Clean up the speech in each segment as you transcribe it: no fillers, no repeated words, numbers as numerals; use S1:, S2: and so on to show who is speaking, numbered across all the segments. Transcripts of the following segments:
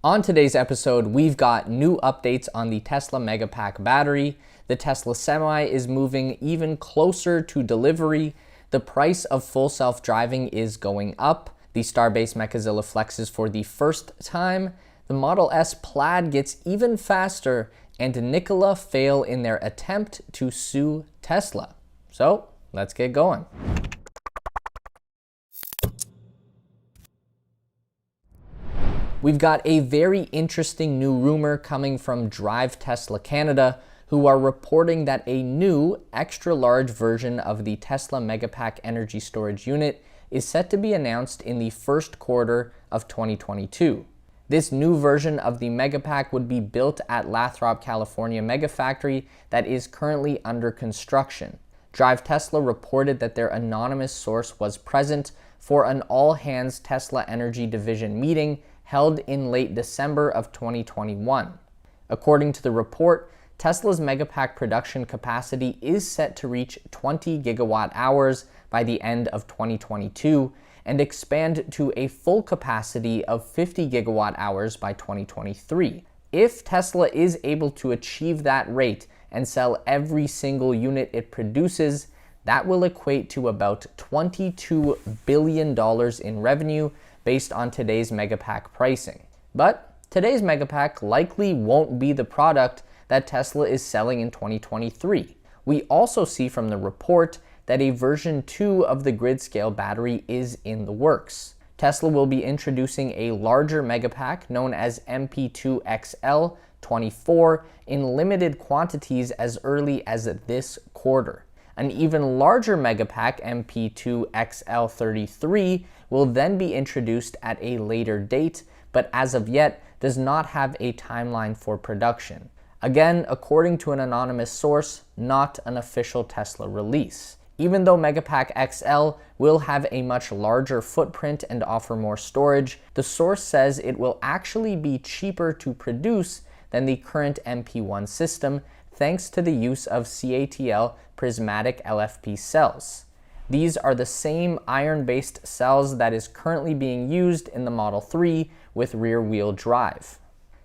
S1: On today's episode, we've got new updates on the Tesla Megapack battery. The Tesla Semi is moving even closer to delivery. The price of full self-driving is going up. The Starbase Mechazilla flexes for the first time. The Model S Plaid gets even faster, and Nikola fail in their attempt to sue Tesla. So let's get going. We've got a very interesting new rumor coming from Drive Tesla Canada, who are reporting that a new extra large version of the Tesla Megapack energy storage unit is set to be announced in the first quarter of 2022. This new version of the Megapack would be built at Lathrop, California Megafactory that is currently under construction. Drive Tesla reported that their anonymous source was present for an all-hands Tesla Energy Division meeting held in late December of 2021. According to the report, Tesla's Megapack production capacity is set to reach 20 gigawatt hours by the end of 2022 and expand to a full capacity of 50 gigawatt hours by 2023. If Tesla is able to achieve that rate and sell every single unit it produces, that will equate to about $22 billion in revenue based on today's Megapack pricing. But today's Megapack likely won't be the product that Tesla is selling in 2023. We also see from the report that a version 2 of the grid scale battery is in the works. Tesla will be introducing a larger Megapack known as MP2XL 24 in limited quantities as early as this quarter. An even larger Megapack, MP2XL 33, will then be introduced at a later date, but as of yet does not have a timeline for production. Again, according to an anonymous source, not an official Tesla release. Even though Megapack XL will have a much larger footprint and offer more storage, the source says it will actually be cheaper to produce than the current MP1 system, thanks to the use of CATL prismatic LFP cells. These are the same iron-based cells that is currently being used in the Model 3 with rear-wheel drive.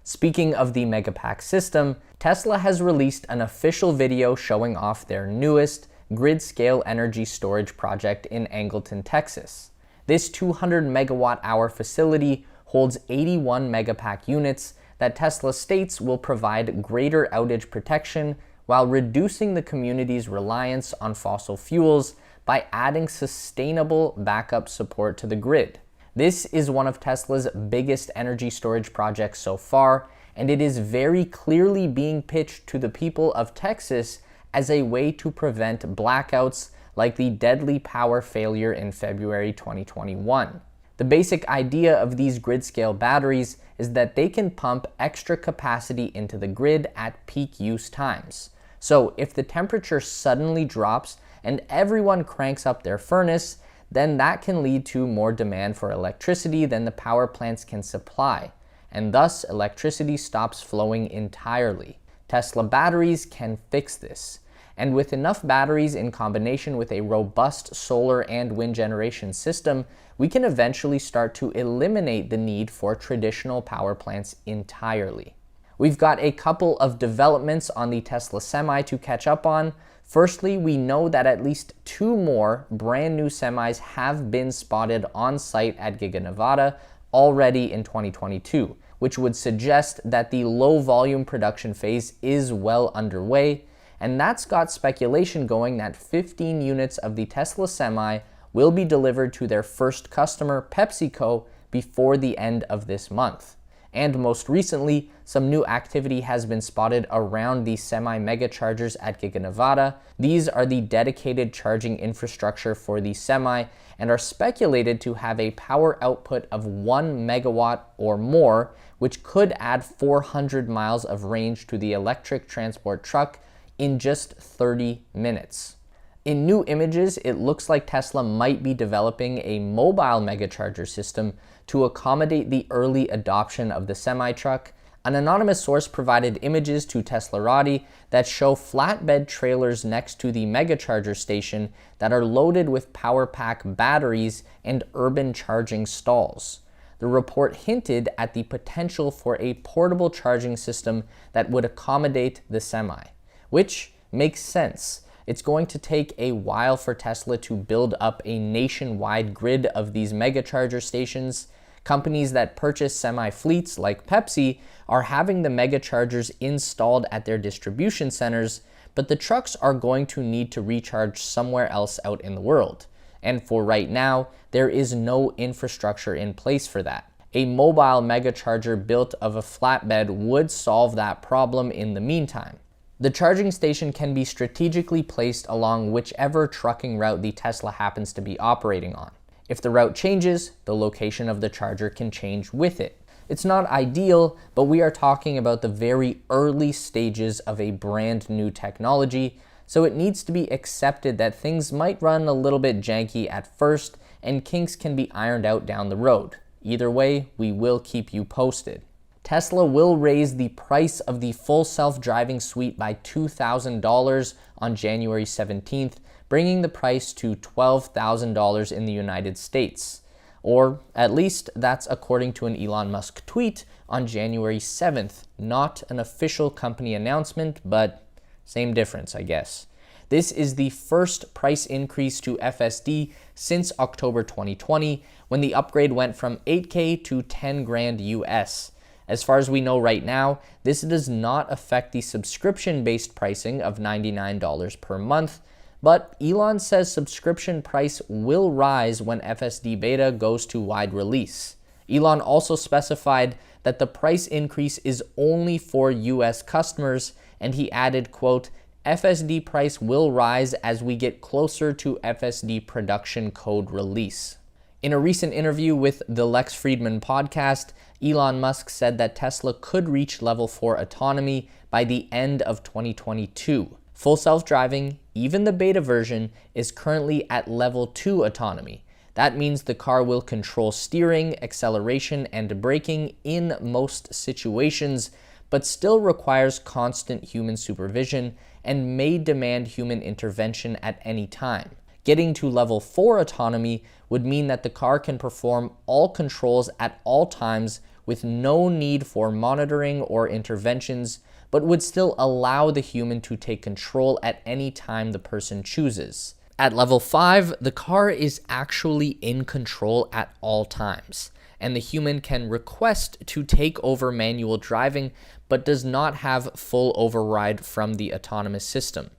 S1: Speaking of the Megapack system, Tesla has released an official video showing off their newest grid-scale energy storage project in Angleton, Texas. This 200 megawatt hour facility holds 81 Megapack units that Tesla states will provide greater outage protection while reducing the community's reliance on fossil fuels by adding sustainable backup support to the grid. This is one of Tesla's biggest energy storage projects so far, and it is very clearly being pitched to the people of Texas as a way to prevent blackouts like the deadly power failure in February 2021. The basic idea of these grid-scale batteries is that they can pump extra capacity into the grid at peak use times. So if the temperature suddenly drops and everyone cranks up their furnace, then that can lead to more demand for electricity than the power plants can supply, and thus electricity stops flowing entirely. Tesla batteries can fix this. And with enough batteries in combination with a robust solar and wind generation system, we can eventually start to eliminate the need for traditional power plants entirely. We've got a couple of developments on the Tesla Semi to catch up on. Firstly, we know that at least 2 more brand new semis have been spotted on site at Giga Nevada already in 2022, which would suggest that the low volume production phase is well underway. And that's got speculation going that 15 units of the Tesla Semi will be delivered to their first customer, PepsiCo, before the end of this month. And most recently, some new activity has been spotted around the Semi Mega Chargers at Giga Nevada. These are the dedicated charging infrastructure for the Semi and are speculated to have a power output of 1 megawatt or more, which could add 400 miles of range to the electric transport truck in just 30 minutes. In new images, it looks like Tesla might be developing a mobile megacharger system to accommodate the early adoption of the semi-truck. An anonymous source provided images to Teslarati that show flatbed trailers next to the megacharger station that are loaded with power pack batteries and urban charging stalls. The The report hinted at the potential for a portable charging system that would accommodate the Semi, which makes sense. It's going to take a while for Tesla to build up a nationwide grid of these mega charger stations. Companies that purchase Semi fleets like Pepsi are having the mega chargers installed at their distribution centers, but the trucks are going to need to recharge somewhere else out in the world. And for right now, there is no infrastructure in place for that. A mobile mega charger built of a flatbed would solve that problem in the meantime. The charging station can be strategically placed along whichever trucking route the Tesla happens to be operating on. If the route changes, the location of the charger can change with it. It's not ideal, but we are talking about the very early stages of a brand new technology, so it needs to be accepted that things might run a little bit janky at first and kinks can be ironed out down the road. Either way, we will keep you posted. Tesla will raise the price of the full self-driving suite by $2,000 on January 17th, bringing the price to $12,000 in the United States. Or at least that's according to an Elon Musk tweet on January 7th. Not an official company announcement, but same difference, I guess. This is the first price increase to FSD since October 2020, when the upgrade went from $8K to $10,000 US. As far as we know right now, this does not affect the subscription-based pricing of $99 per month, but Elon says subscription price will rise when FSD Beta goes to wide release. Elon also specified that the price increase is only for US customers, and he added, quote, FSD price will rise as we get closer to FSD production code release. In a recent interview with the Lex Fridman podcast, Elon Musk said that Tesla could reach level 4 autonomy by the end of 2022. Full self-driving, even the beta version, is currently at level 2 autonomy. That means the car will control steering, acceleration, and braking in most situations, but still requires constant human supervision and may demand human intervention at any time. Getting to level 4 autonomy would mean that the car can perform all controls at all times with no need for monitoring or interventions, but would still allow the human to take control at any time the person chooses. At level 5, the car is actually in control at all times, and the human can request to take over manual driving, but does not have full override from the autonomous system.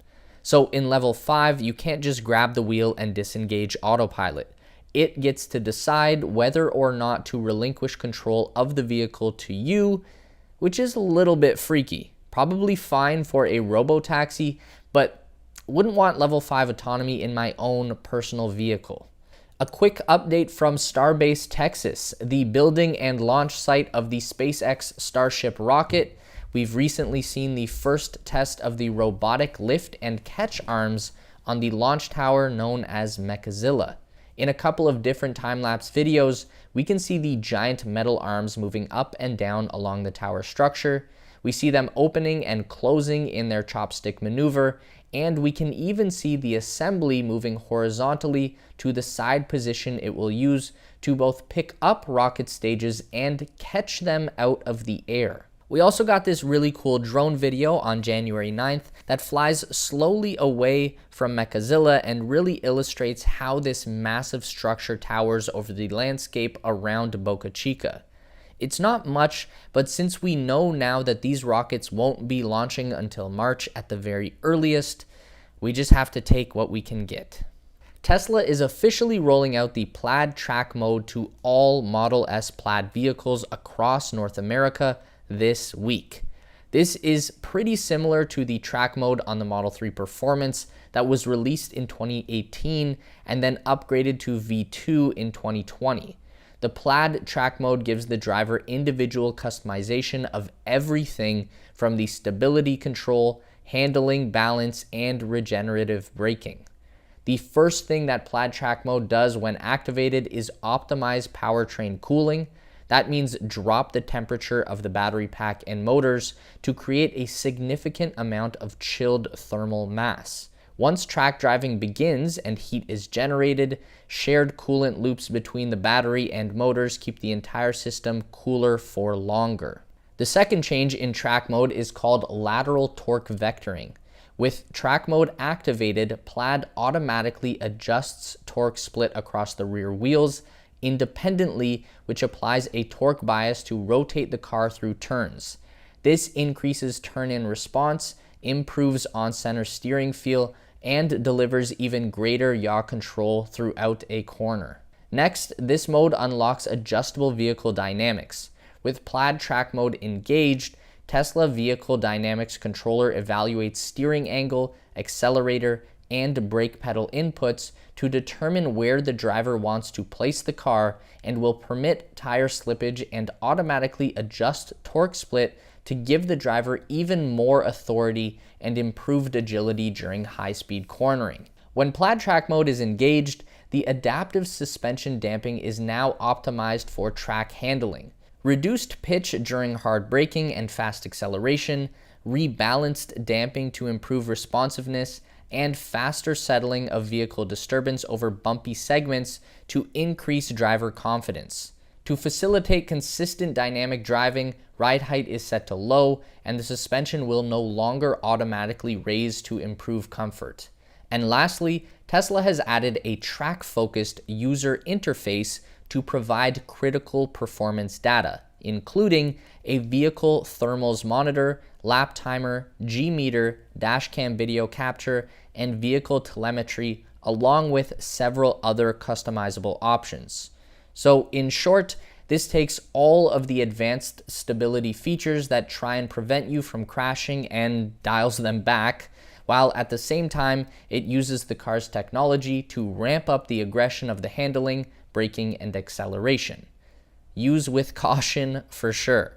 S1: So in level 5, you can't just grab the wheel and disengage autopilot. It gets to decide whether or not to relinquish control of the vehicle to you, which is a little bit freaky. Probably fine for a robo-taxi, but wouldn't want level 5 autonomy in my own personal vehicle. A quick update from Starbase, Texas, the building and launch site of the SpaceX Starship rocket. We've recently seen the first test of the robotic lift and catch arms on the launch tower known as Mechazilla. In a couple of different time-lapse videos, we can see the giant metal arms moving up and down along the tower structure. We see them opening and closing in their chopstick maneuver, and we can even see the assembly moving horizontally to the side position it will use to both pick up rocket stages and catch them out of the air. We also got this really cool drone video on January 9th that flies slowly away from Mechazilla and really illustrates how this massive structure towers over the landscape around Boca Chica. It's not much, but since we know now that these rockets won't be launching until March at the very earliest, we just have to take what we can get. Tesla is officially rolling out the Plaid track mode to all Model S Plaid vehicles across North America this week. This is pretty similar to the track mode on the Model 3 Performance that was released in 2018 and then upgraded to V2 in 2020. The Plaid track mode gives the driver individual customization of everything from the stability control, handling, balance, and regenerative braking. The first thing that Plaid track mode does when activated is optimize powertrain cooling. That means drop the temperature of the battery pack and motors to create a significant amount of chilled thermal mass, Once track driving begins and heat is generated, shared coolant loops between the battery and motors keep the entire system cooler for longer. The second change in track mode is called lateral torque vectoring. With track mode activated, Plaid automatically adjusts torque split across the rear wheels independently, which applies a torque bias to rotate the car through turns. This increases turn-in response, improves on-center steering feel, and delivers even greater yaw control throughout a corner. Next, this mode unlocks adjustable vehicle dynamics. With Plaid track mode engaged, Tesla Vehicle Dynamics Controller evaluates steering angle, accelerator, and brake pedal inputs to determine where the driver wants to place the car and will permit tire slippage and automatically adjust torque split to give the driver even more authority and improved agility during high-speed cornering. When Plaid track mode is engaged, the adaptive suspension damping is now optimized for track handling. Reduced pitch during hard braking and fast acceleration, rebalanced damping to improve responsiveness, and faster settling of vehicle disturbance over bumpy segments to increase driver confidence. To facilitate consistent dynamic driving, ride height is set to low, and the suspension will no longer automatically raise to improve comfort. And lastly, Tesla has added a track-focused user interface to provide critical performance data, including a vehicle thermals monitor, lap timer, G-meter, dashcam video capture, and vehicle telemetry, along with several other customizable options. So in short, this takes all of the advanced stability features that try and prevent you from crashing and dials them back, while at the same time, it uses the car's technology to ramp up the aggression of the handling, braking, and acceleration. Use with caution for sure.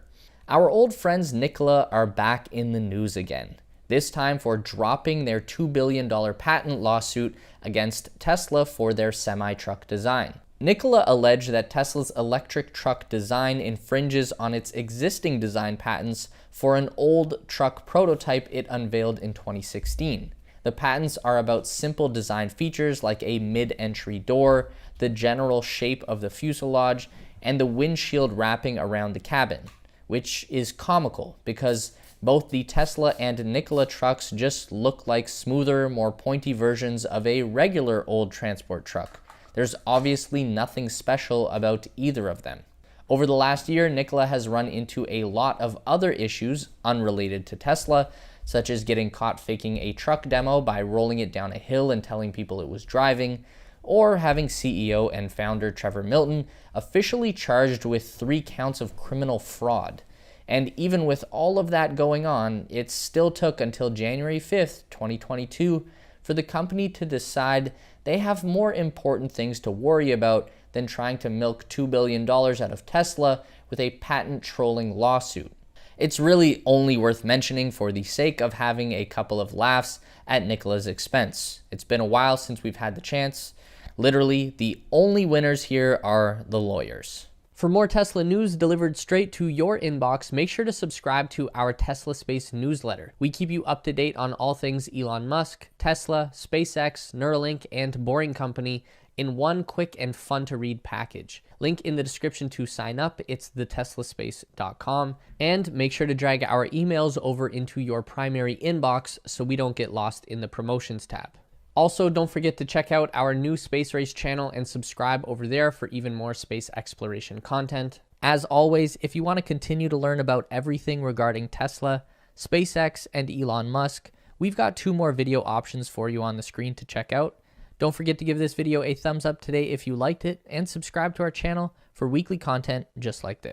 S1: Our old friends Nikola are back in the news again, this time for dropping their $2 billion patent lawsuit against Tesla for their semi-truck design. Nikola alleged that Tesla's electric truck design infringes on its existing design patents for an old truck prototype it unveiled in 2016. The patents are about simple design features like a mid-entry door, the general shape of the fuselage, and the windshield wrapping around the cabin, which is comical because both the Tesla and Nikola trucks just look like smoother, more pointy versions of a regular old transport truck. There's obviously nothing special about either of them. Over the last year, Nikola has run into a lot of other issues unrelated to Tesla, such as getting caught faking a truck demo by rolling it down a hill and telling people it was driving, or having CEO and founder Trevor Milton officially charged with 3 counts of criminal fraud. And even with all of that going on, it still took until January 5th, 2022, for the company to decide they have more important things to worry about than trying to milk $2 billion out of Tesla with a patent trolling lawsuit. It's really only worth mentioning for the sake of having a couple of laughs at Nikola's expense. It's been a while since we've had the chance. Literally, the only winners here are the lawyers. For more Tesla news delivered straight to your inbox, make sure to subscribe to our Tesla Space newsletter. We keep you up to date on all things Elon Musk, Tesla, SpaceX, Neuralink, and Boring Company in one quick and fun to read package. Link in the description to sign up. It's theteslaspace.com. And make sure to drag our emails over into your primary inbox so we don't get lost in the promotions tab. Also, don't forget to check out our new Space Race channel and subscribe over there for even more space exploration content. As always, if you want to continue to learn about everything regarding Tesla, SpaceX, and Elon Musk, we've got 2 more video options for you on the screen to check out. Don't forget to give this video a thumbs up today if you liked it, and subscribe to our channel for weekly content just like this.